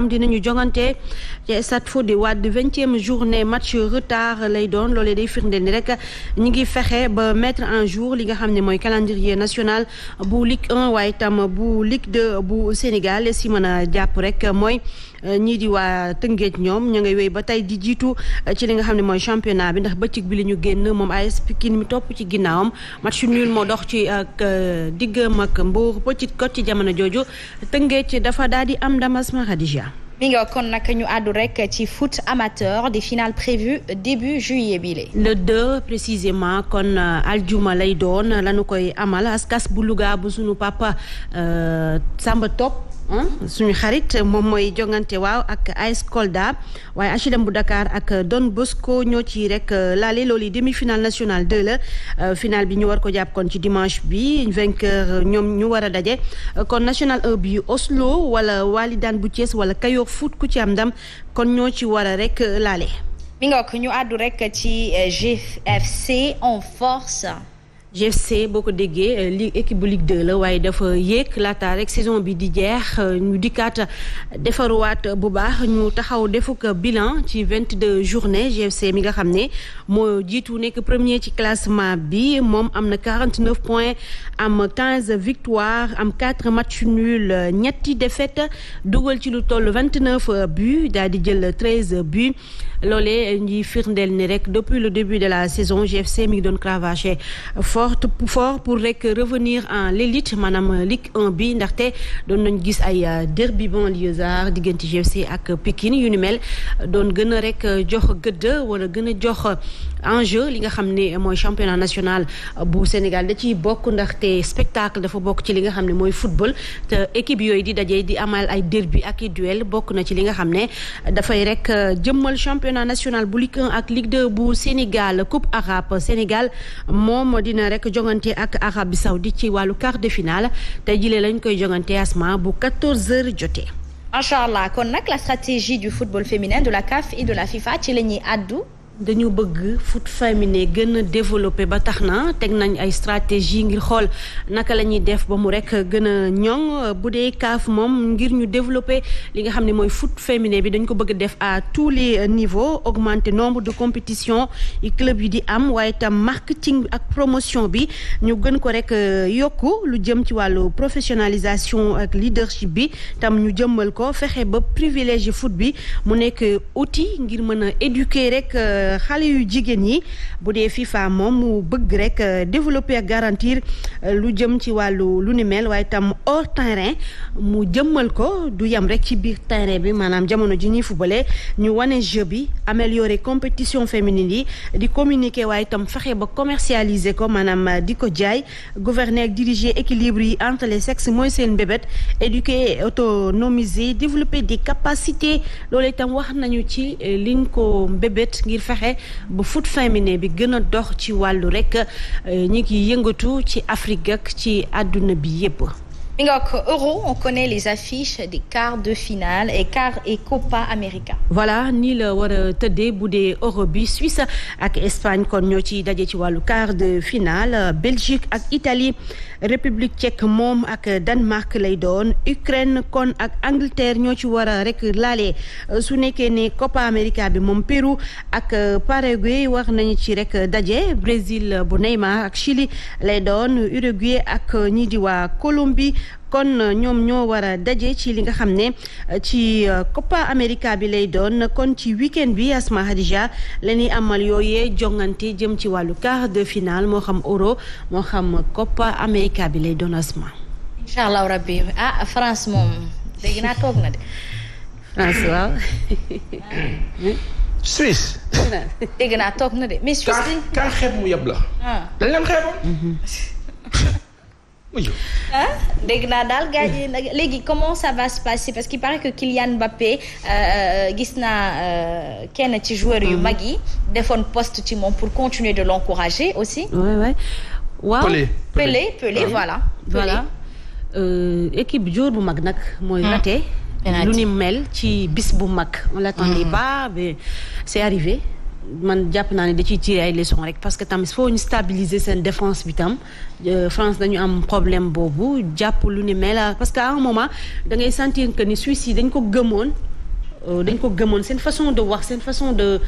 dinañu jongante ci stade Fodé Wade 20e journée match retard lay doon loolee day firndeel ni rek ñi ngi fexe ba mettre en jour li nga xam ne mooy calendrier national bu Ligue 1 waaye itam bu Ligue 2 bu Sénégal si mën a jàpp rek mooy ñii di waa Tëngéej ñoom ñu ngay wéy ba tey di jiitu ci li nga xam ne mooy championnat bi ndax bëccëg bi li ñu génn moom AS Pikine mi topp ci ginnaawam match nul moo dox ci ak diggam ak Mbour Petite Côte ci jamono jooju Tëngéej dafa daal di am ndam Asma Khadija. mi nga kon nag ñu àddu rek ci foot amateur des finales prévues début juillet bi le 2 précisément kon aljuma lay doon lañu koy amal askas bu Louga bu sunu papa Samba Top suñu xarit moom mooy jongante waaw ak AS Kolda waaye HLM bu Dakar ak Don Bosco ñoo ci rek laale loolu demi-finale nationale 2 la finale bi ñu war ko jàpp kon ci dimanche bi vainqueur ñoom ñu war a daje kon national 1 bi Oslo wala Walidane bu Thiès wala Kayor Foot ku ci am ndam kon ñoo ci war a rek laale. mi nga ko ñu àddu rek ci GFC en force. GFC boo ko déggee li équipe bu Ligue 2 la waaye dafa yéeg laata rek saison bi di jeex ñu dikkaat defaruwaat bu baax ñu taxaw defuk bilan ci 22 journées GFC mi nga xam ne moo jiitu nekk premier ci classement bi moom am na 49 points am 15 victoires am 4 matchs nuls ñetti défaites dugal ci lu toll 29 buts daal di jël 13 buts loolee ñuy firndeel ni rek depuis le début de la saison GFC mi ngi doon cravaché fort pour rek revenir en l'élite maanaam Ligue 1 bi ndaxte doon nañ gis ay derby banlieusard diggante GFC ak Pikine yu ni mel doon gën a rek jox gëdd wala gën a jox enjeu li nga xam ne mooy championnat national bu Sénégal da ciy bokk ndaxte spectacle dafa bokk ci li nga xam ne mooy football te équipe yooyu di dajee di amal ay derby ak i duel bokk na ci li nga xam ne dafay rek jëmmal championnat national bu Ligue 1 ak Ligue 2 bu Sénégal Coupe arabe Sénégal moom dina rek jongante ak Arabie Saoudite ci wàllu quart de finale tey jilee lañ koy jongante Asma bu 14h jotee. Macha Allah kon nag la stratégie du football féminin de la CAF et de la FIFA ci la ñuy àddu. dañu bëgg foot féminin gën a développé ba tax na teg nañ ay stratégie ngir xool naka la ñuy def ba mu rek gën a ñoŋ bu dee CAF moom ngir ñu développé li nga xam ne mooy foot féminin bi dañ ko bëgg def à tous les niveaux augmenter nombre de compétitions yi club yi di am waaye tam marketing ak promotion bi ñu gën ko rek yokku lu jëm ci wàllu professionnalisation ak leadership bi tam ñu jëmmal ko fexe ba privilégié foot bi mu nekk outil ngir mën a éduquer rek xale yu jigéen yi bu dee FIFA moom mu bëgg rek développer ak garantir lu jëm ci wàllu lu ni mel waaye tam hors terrain mu jëmmal ko du yem rek ci biir terrain bi maanaam jamono ji ñuy footballé ñu wane jeu bi améliorer compétition féminine yi di communiquer waaye tam fexe ba commercialiser ko maanaam di ko jaay gouverner ak diriger équilibre yi entre les sexes mooy seen mbébét éduquer autonomiser développer des capacités loolu itam wax nañu ci liñ ko mbébét ngir fexe ba foot féminin bi gën a dox ci wàllu rek ñi ngi yëngatu ci Afrique ak ci àdduna bi yépp. mi nga ko Euro on connaît les affiches des quarts de finale et Copa América. voilà nii la war a tëddee bu dee Euro bi Suisse ak Espagne kon ñoo ci daje ci wàllu quart de finale Belgique ak Italie République tchèque moom ak Danemark lay doon Ukraine kon ak Angleterre ñoo ci war a rek laale su nekkee ne Copa América bi moom Pérou ak Paraguay war nañu ci rek daje Brésil bu Neymar ak Chili lay doon Uruguay ak ñii di waa Colombie. kon ñoom ñoo war a daje ci li nga xam ne ci Copa América bi lay doon kon ci week-end bi Asma Hadija la ñuy amal yooyee jongante jëm ci wàllu quart de finale moo xam Euro moo xam Copa América bi lay doon Asma. incha allah rabbi France moom dégg naa toog na de. France waaw. Suisse. dégg naa toog na de mais Suisse. kaa xeeb mu yeb la. dañ leen xeeboon. dégg naa daal gars yi léegi comment ça va se passer parce qu'il paraît que Kylian Mbappé gis naa kenn ci joueur yu mag yi defoon poste ci moom pour continuer de l'encourager aussi. waaw Pelé voilà. équipe joueur bu mag nag mooy raté lu ni mel ci bis bu mag on l'attendait pas mais c'est arrivé. man jàpp naa ne da ciy tirer ay leçons rek parce que tam il faut ñu stabiliser seen défense bi tam France dañu am problème boobu jàpp lu ni mel parce que à un moment da ngay sentir que ni Suisse yi dañ ko gëmoon dañ ko gëmoon seen façon de wax seen façon de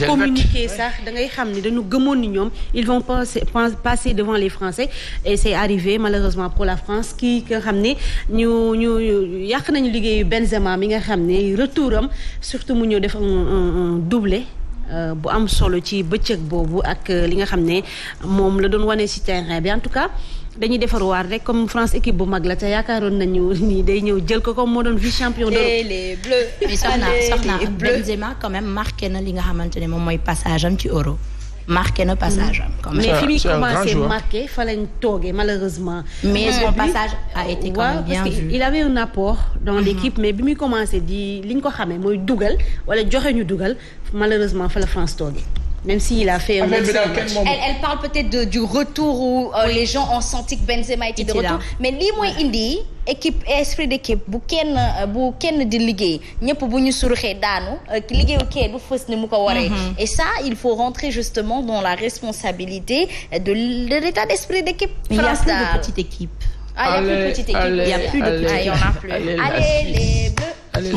communiquer sax da ngay xam ni dañu gëmoon ni ñoom ils vont passer devant les Français et c'est arrivé malheureusement pour la France ki nga xam ne ñu yàq nañu liggéeyu Benzema mi nga xam ne retour am surtout mu ñëw def un doublé bu am solo ci bëccëg boobu ak li nga xam ne moom la doon wane ci terrain bi en tout cas dañuy defarwaat rek comme France équipe bu mag la te yaakaaroon nañu ni day ñëw jël ko comme moo doon vice champion d'Europe. les bleus. mais soxna Benzema quand même marqué na li nga xamante ne moom mooy passage am ci Euro. marqué na passage am. quand même mais fi muy commencé marqué fa lañ toogee malheureusement. mais son passage a été quand même bien vu. il avait un apport dans l'équipe mais bi muy commencé di li ñu ko xamee mooy dugal wala joxe ñu dugal malheureusement fa la France toogee. même s'il a fait un elle parle peut-être du retour où les gens ont senti que Benzema était de retour mais lii mooy indi équipe esprit d'équipe bu kenn di liggéey ñëpp bu ñu suruxee daanu liggéeyu kee du fës ni mu ko waree et ça il faut rentrer justement dans la responsabilité de l'état d'esprit d'équipe. il y a plus de petite équipe. Ah, il y a plus de petite équipe. Il y a plus de petite équipe. Il y en a plus. Allez les bleus. Allez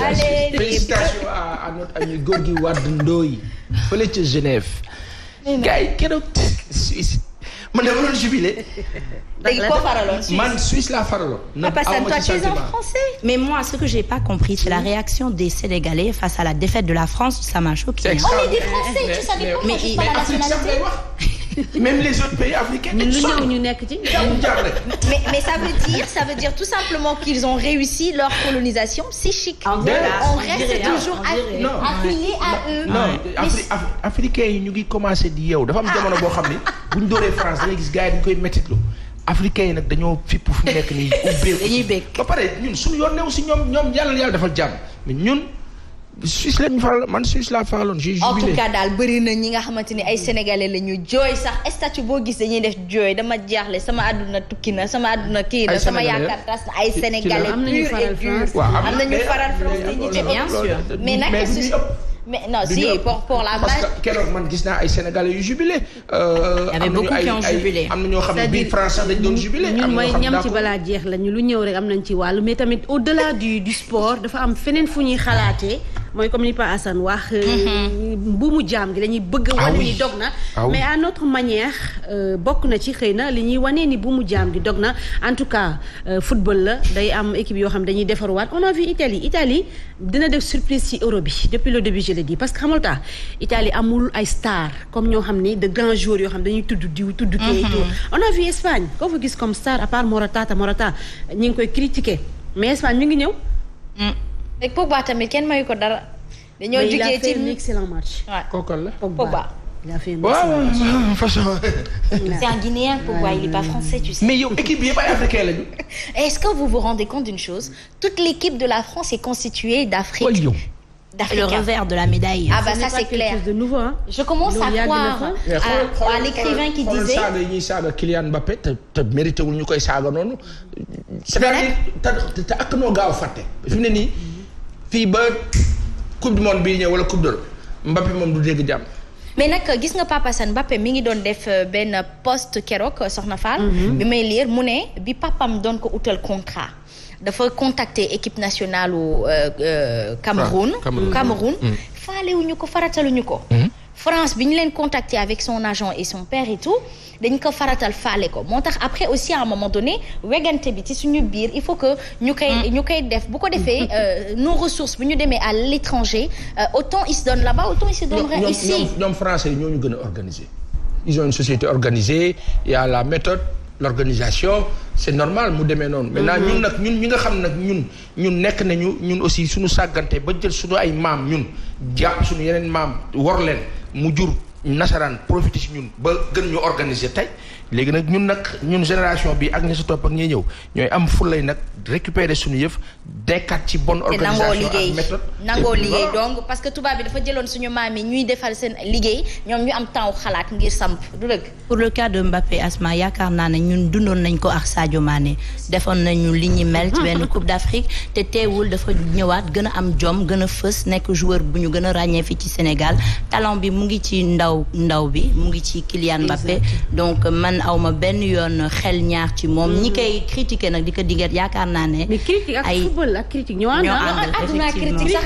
les félicitations à notre ami Gorgui Wade Ndoye fële ca Genève. gars yi keroog Suisse man dama doon jubilé. léegi koo faraloon Suisse man Suisse laa faraloon. Papa Sane, toi tu es un Français. mais moi ce que j'ai pas compris c'est la réaction des Sénégalais face à la défaite de la France ça m'a choqué. On est des Français tu savais pas moi je pas la nationalité. même les autres pays africains. ñu nekk ci. mais ça veut dire tout simplement qu'ils ont réussi leur colonisation psychique. On reste toujours affilié à eux. non africains yi ñu ngi commencé di yeewu dafa am jamono boo xam ni bu ñu dooree France da ngay gis gars yi dañu koy méttitlu africains yi nag dañoo fipp fu mu nekk nii ubbeeku. dañuy bëgg ba pare ñun suñu yoon new si ñoom yàlla defal jàmm mais ñun. Suisse lañu faral man Suisse laa faraloon j'ai jubilé. en tout cas daal bëri na ñi nga xamante ni ay sénégalais la ñu jooy sax statut boo gis dañuy def jooy dama jaaxle sama àdduna tukki na sama àdduna kii na sama yaakaar tas na ay sénégalais pur et dur am nañu faral France te ñi bien sûr mais nag mais non si pour la parce que keroog man gis naa ay sénégalais yu jubilé. il y avait beaucoup qui ont jubilé. am na ñoo xam ne bii France sax dañ doon jubilé. ñun mooy ñam ci balaa jeex lañu lu ñëw rek am nañ ci wàllu mais tamit au delà du sport dafa am feneen fu ñuy xalaatee mooy comme ni Pa Assane wax. mbuumu jaam gi dañuy bëgg a wane ni dog na. mais à notre manière bokk na ci xëy na li ñuy wane ni mbuumu jaam gi dog na en tout cas football la day am équipe yoo xam dañuy defarwaat on a vu Italie dina def surprise ci Euro bi depuis le début je l'ai dit parce que xamul tax Italie amul ay stars comme ñoo xam ni de grands joueurs yoo xam dañuy tudd diw tudd kii et tout on a vu Espagne koo fa gis comme star à part Morata ñi ngi koy critiquer mais Espagne mi ngi ñëw. rek Pogba tamit kenn mayu ko dara. dañoo jugee ci il a fait un excellent match. kooku la Pogba. il a fait un excellent match. façon. c'est un Guinéen Pogba il est pas français tu sais. mais yow équipe bi yëpp ay africain lañu. est-ce que vous vous rendez compte d'une chose toute l'équipe de la France est constituée d'Afrique. Le revers de la médaille. Ah bah ça c'est clair. De nouveau, hein. Je commence à croire à l'écrivain qui disait. saaga yi ñuy saaga Kylian Mbappé te mérité wul ñu koy saaga noonu. c'est-à-dire te ak noo gaaw fàtte. fi mu ne nii fii ba coupe du monde bii ñëw wala coupe d'Europe Mbappé moom du dégg jàmm. mais nag gis nga Papa Sane Mbappé mi ngi doon def benn post keroog Soxna Fall. bi may lire mu ne bi papam doon ko utal contrat. dafa contacter équipe nationale u Cameroun. faalewuñu ko farataluñu ko. France bi ñu leen contacter avec son agent et son père et tout dañ ko faratal faale ko moo tax après aussi à un moment donné wegante bi ci suñu biir il faut que ñu koy def bu ko defee nos ressources bu ñu demee à l'étranger autant ils se donnent là-bas autant ils se donneraient ici. ñoom français yi ñoo ñu gën a organisé. ils ont une société organisée il y a la méthode. l'organisation c'est normal mu demee noonu. maintenant ñun ñi nga xam nag ñun nekk nañu ñun aussi suñu sàggante ba jël suñu ay maam ñun jàpp suñu yeneen maam war leen mu jur nasaraan profité ci ñun ba gën ñu organiser tey léegi nag ñun génération bi ak ñi sa topp ak ñi ñëw ñooy am fulay nag récupérer suñu yëf dekkaat ci bonne organisation ak méthode nangoo liggéey donc parce que tubaab bi dafa jëloon suñu maam yi ñuy defal seen liggéey ñoom ñu am temps xalaat ngir samp du dëgg. pour le cas de Mbappé Asma yaakaar naa ne ñun dundoon nañ ko ak Sadio Mané defoon nañu li ñu mel ci benn Coupe d'Afrique te teewul dafa ñëwaat gën a am jom gën a fës nekk joueur bu ñu gën a ràññee fii ci Sénégal talent bi mu ngi ci ndaw bi mu ngi ci Kylian Mbappé donc man awma benn yoon xel ñaar ci moom ñi koy critiquer nag di ko digat yaakaar naa ne mais critique ak football ak critique ñoo ànd effectivement